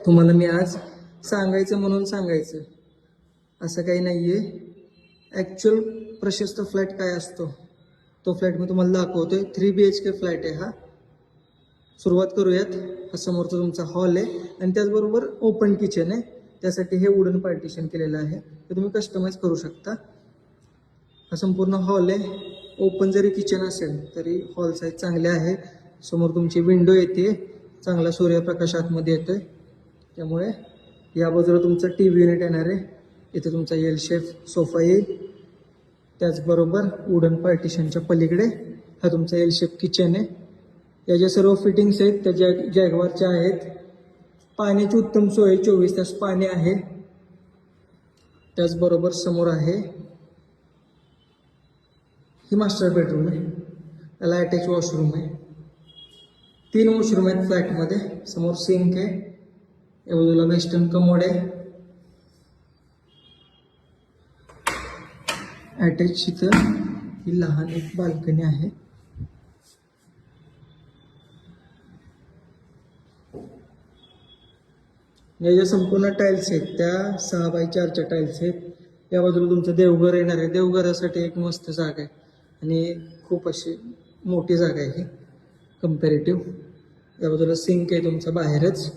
तुम्हाला मी आज सांगायचं म्हणून सांगायचं असं काही नाही आहे. ॲक्च्युअल प्रशस्त फ्लॅट काय असतो तो फ्लॅट मी तुम्हाला दाखवतोय. 3 BHK फ्लॅट आहे हा. सुरुवात करूयात. हा समोरचा तुमचा हॉल आहे आणि त्याचबरोबर ओपन किचन आहे. त्यासाठी हे वुडन पार्टिशन केलेलं आहे, ते तुम्ही कस्टमाइज करू शकता. हा संपूर्ण हॉल आहे. ओपन जरी किचन असेल तरी हॉल साईज चांगले आहे. समोर तुमची विंडो येते, चांगला सूर्यप्रकाश आतमध्ये येतोय, त्यामुळे या बाजूला तुमचा TV युनिट येणार आहे. इथे तुमचा एल शेप सोफा येईल. त्याचबरोबर वुडन पार्टिशनच्या पलीकडे हा तुमचा एल शेप किचन आहे. या ज्या सर्व फिटिंग्स आहेत त्या जॅगवारच्या आहेत. पाण्याची उत्तम सोय, 24 तास पाणी आहे. त्याचबरोबर समोर आहे ही मास्टर बेडरूम आहे. त्याला अटॅच वॉशरूम आहे. 3 वॉशरूम आहेत फ्लॅटमध्ये. समोर सिंक आहे, या बाजूला वेस्टर्न कमोड आहे. अटॅच इथं ही लहान एक बाल्कनी आहे. या ज्या संपूर्ण टाईल्स आहेत त्या 6x4च्या टाईल्स आहेत. या बाजूला तुमचं देवघर येणार आहे. देवघरासाठी एक मस्त जागा आहे आणि खूप अशी मोठी जागा आहे ही कम्पॅरेटिव्ह. या बाजूला सिंक आहे तुमचा बाहेरच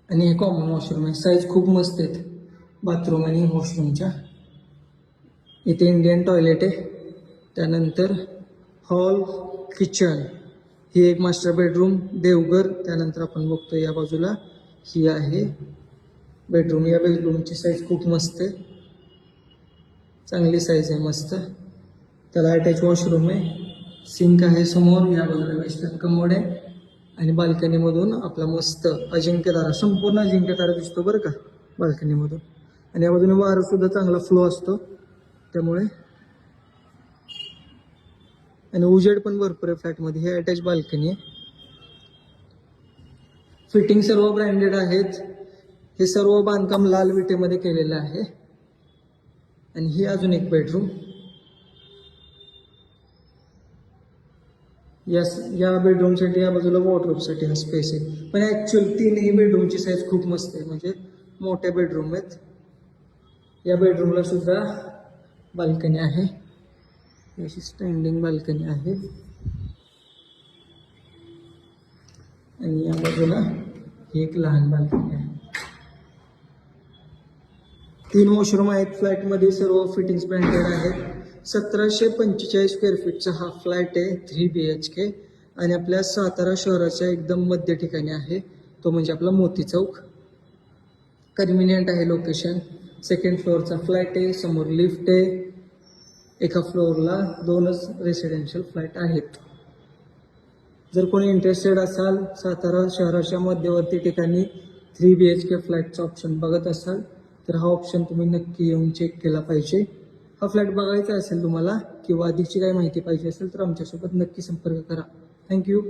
आणि हे कॉमन वॉशरूम आहे. साईज खूप मस्त आहेत बाथरूम आणि वॉशरूमच्या. इथे इंडियन टॉयलेट आहे. त्यानंतर हॉल, किचन, ही एक मास्टर बेडरूम, देवघर. त्यानंतर आपण बघतो या बाजूला ही आहे बेडरूम. या बेडरूमची साईज खूप मस्त आहे, चांगली साईज आहे, मस्त. त्याला अटॅच वॉशरूम आहे, सिंक आहे समोर. या बाजूला वेस्टर्न कमोड आहे आणि बाल्कनीमधून आपला मस्त अजिंक्यतारा, संपूर्ण अजिंक्यतारा दिसतो बरं का बाल्कनीमधून. आणि या बाजूने वारासुद्धा चांगला फ्लो असतो त्यामुळे, आणि उजेड पण भरपूर आहे फ्लॅटमध्ये. हे अटॅच बाल्कनी आहे. फिटिंग सर्व ब्रँडेड आहेत. हे सर्व बांधकाम लाल विटेमध्ये केलेलं आहे. आणि ही अजून एक बेडरूम. या बेडरूमसाठी या बाजूला वॉर्डरोबसाठी हा स्पेस आहे. पण ॲक्च्युअल 3ही बेडरूमची साईज खूप मस्त आहे, म्हणजे मोठ्या बेडरूम आहेत. या बेडरूमला सुद्धा बाल्कनी आहे, अशी स्टँडिंग बाल्कनी आहे. आणि या बाजूला ही एक लहान बाल्कनी आहे. 3 वॉशरूम आहेत फ्लॅटमध्ये. सर्व फिटिंग्स ब्रँडेड आहेत. 1745 स्क्वेअर फीटचा हा फ्लॅट आहे, 3 BHK. आणि आपल्या सातारा शहराच्या एकदम मध्य ठिकाणी आहे, तो म्हणजे आपला मोती चौक. कन्व्हिनियंट आहे लोकेशन. 2nd फ्लोअरचा फ्लॅट आहे. समोर लिफ्ट आहे. एका फ्लोअरला 2च रेसिडेन्शियल फ्लॅट आहेत. जर कोणी इंटरेस्टेड असाल, सातारा शहराच्या मध्यवर्ती ठिकाणी 3 BHK फ्लॅटचा ऑप्शन बघत असाल तर हा ऑप्शन तुम्ही नक्की येऊन चेक केला पाहिजे. हा फ्लॅट बघायचा असेल तुम्हाला किंवा अधिकची काही माहिती पाहिजे असेल तर आमच्यासोबत नक्की संपर्क करा. थँक्यू.